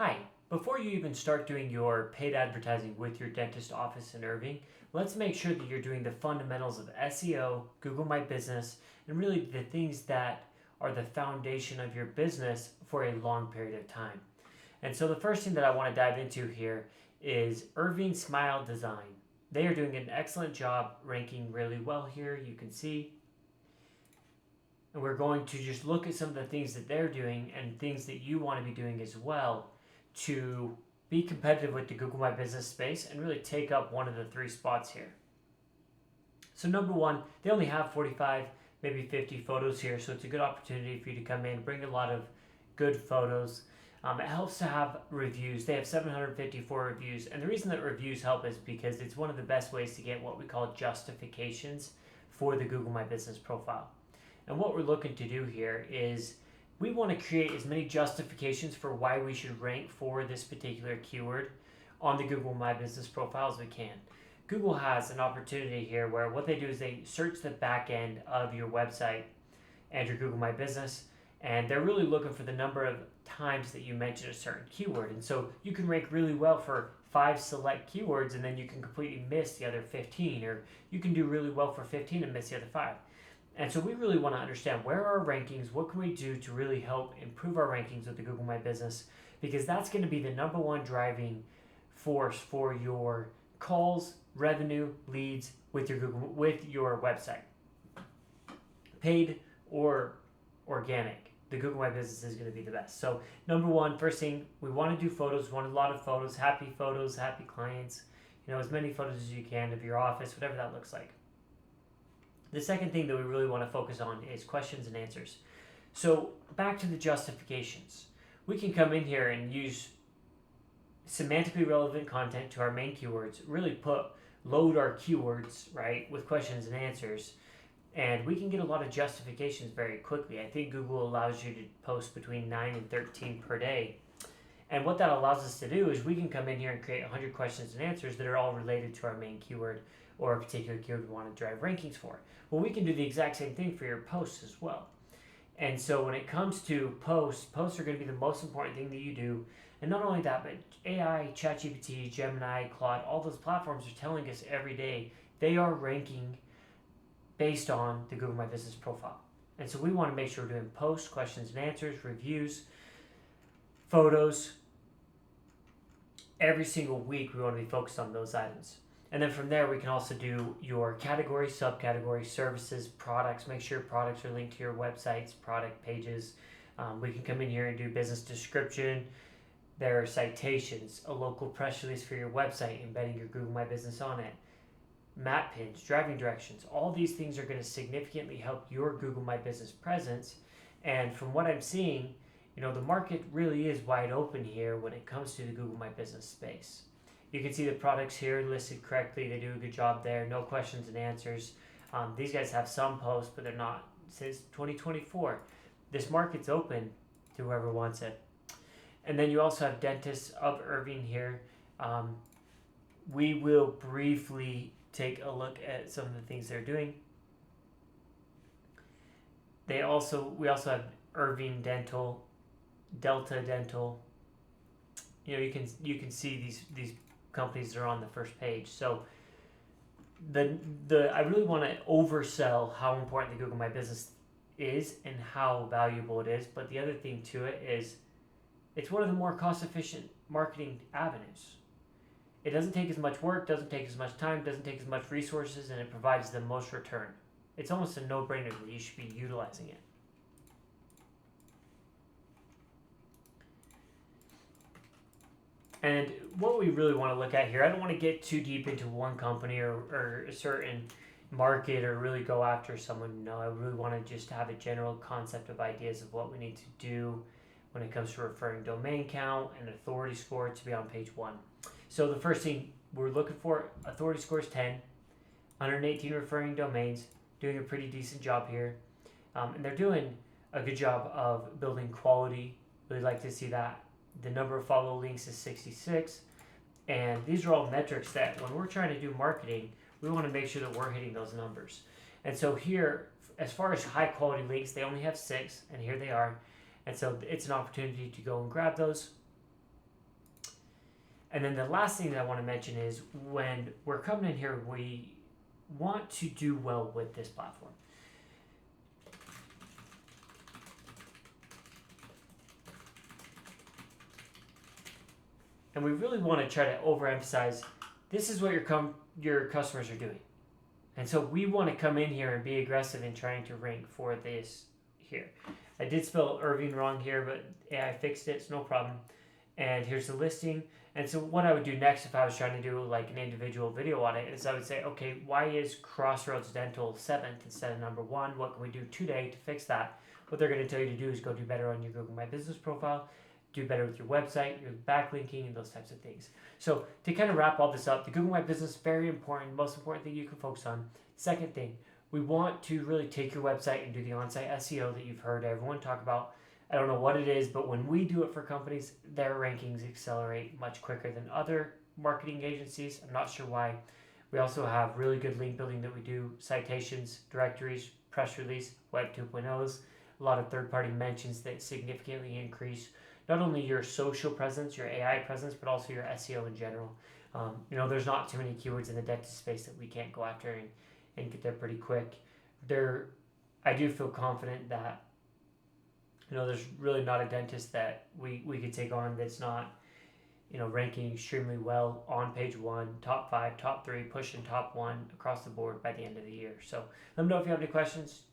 Hi, before you even start doing your paid advertising with your dentist office in Irving, let's make sure that you're doing the fundamentals of SEO, Google My Business, and really the things that are the foundation of your business for a long period of time. And so the first thing that I want to dive into here is Irving Smile Design. They are doing an excellent job ranking really well here, you can see. And we're going to just look at some of the things that they're doing and things that you want to be doing as well to be competitive with the Google My Business space and really take up one of the three spots here. So number one, they only have 45, maybe 50 photos here, so it's a good opportunity for you to come in, bring a lot of good photos. It helps to have reviews. They have 754 reviews, and the reason that reviews help is because it's one of the best ways to get what we call justifications for the Google My Business profile. And what we're looking to do here is we want to create as many justifications for why we should rank for this particular keyword on the Google My Business profile as we can. Google has an opportunity here where what they do is they search the back end of your website and your Google My Business, and they're really looking for the number of times that you mention a certain keyword. And so you can rank really well for 5 select keywords, and then you can completely miss the other 15, or you can do really well for 15 and miss the other 5. And so we really want to understand where are our rankings, what can we do to really help improve our rankings with the Google My Business, because that's going to be the number one driving force for your calls, revenue, leads with your website. Paid or organic, the Google My Business is going to be the best. So number one, first thing, we want to do photos. We want a lot of photos, happy clients, as many photos as you can of your office, whatever that looks like. The second thing that we really want to focus on is questions and answers. So back to the justifications. We can come in here and use semantically relevant content to our main keywords, really load our keywords, right, with questions and answers, and we can get a lot of justifications very quickly. I think Google allows you to post between 9 and 13 per day. And what that allows us to do is we can come in here and create 100 questions and answers that are all related to our main keyword or a particular keyword we want to drive rankings for. Well, we can do the exact same thing for your posts as well. And so when it comes to posts are going to be the most important thing that you do. And not only that, but AI, ChatGPT, Gemini, Claude, all those platforms are telling us every day they are ranking based on the Google My Business profile. And so we want to make sure we're doing posts, questions and answers, reviews, photos. Every single week we want to be focused on those items. And then from there, we can also do your category, subcategory, services, products. Make sure products are linked to your websites, product pages. We can come in here and do business description. There are citations, a local press release for your website, embedding your Google My Business on it, map pins, driving directions. All these things are going to significantly help your Google My Business presence. And from what I'm seeing, the market really is wide open here when it comes to the Google My Business space. You can see the products here listed correctly. They do a good job there. No questions and answers. These guys have some posts, but they're not. It says 2024. This market's open to whoever wants it. And then you also have Dentists of Irvine here. We will briefly take a look at some of the things they're doing. We also have Irvine Dental, Delta Dental. You can see these companies that are on the first page. So I really want to oversell how important the Google My Business is and how valuable it is. But the other thing to it is it's one of the more cost-efficient marketing avenues. It doesn't take as much work, doesn't take as much time, doesn't take as much resources, and it provides the most return. It's almost a no-brainer that you should be utilizing it. And what we really want to look at here, I don't want to get too deep into one company or a certain market or really go after someone. No, I really want to just have a general concept of ideas of what we need to do when it comes to referring domain count and authority score to be on page 1. So the first thing we're looking for, authority score is 10, 118 referring domains, doing a pretty decent job here. And they're doing a good job of building quality. Really like to see that. The number of follow links is 66. And these are all metrics that when we're trying to do marketing, we want to make sure that we're hitting those numbers. And so here, as far as high quality links, they only have 6, and here they are. And so it's an opportunity to go and grab those. And then the last thing that I want to mention is when we're coming in here, we want to do well with this platform. And we really want to try to overemphasize this is what your customers are doing. And so we want to come in here and be aggressive in trying to rank for this here. I did spell Irvine wrong here, but AI fixed it. It's no problem. And here's the listing. And so what I would do next if I was trying to do like an individual video audit is I would say, okay, why is Crossroads Dental 7th instead of number 1? What can we do today to fix that? What they're going to tell you to do is go do better on your Google My Business profile, do better with your website, your backlinking, and those types of things. So to kind of wrap all this up, the Google My Business, very important, most important thing you can focus on. Second thing, we want to really take your website and do the on-site SEO that you've heard everyone talk about. I don't know what it is, but when we do it for companies, their rankings accelerate much quicker than other marketing agencies. I'm not sure why. We also have really good link building that we do, citations, directories, press release, web 2.0s, a lot of third-party mentions that significantly increase not only your social presence, your AI presence, but also your SEO in general. There's not too many keywords in the dentist space that we can't go after and get there pretty quick. I do feel confident that there's really not a dentist that we could take on that's not ranking extremely well on page 1, top 5, top 3, pushing top 1 across the board by the end of the year. So let me know if you have any questions.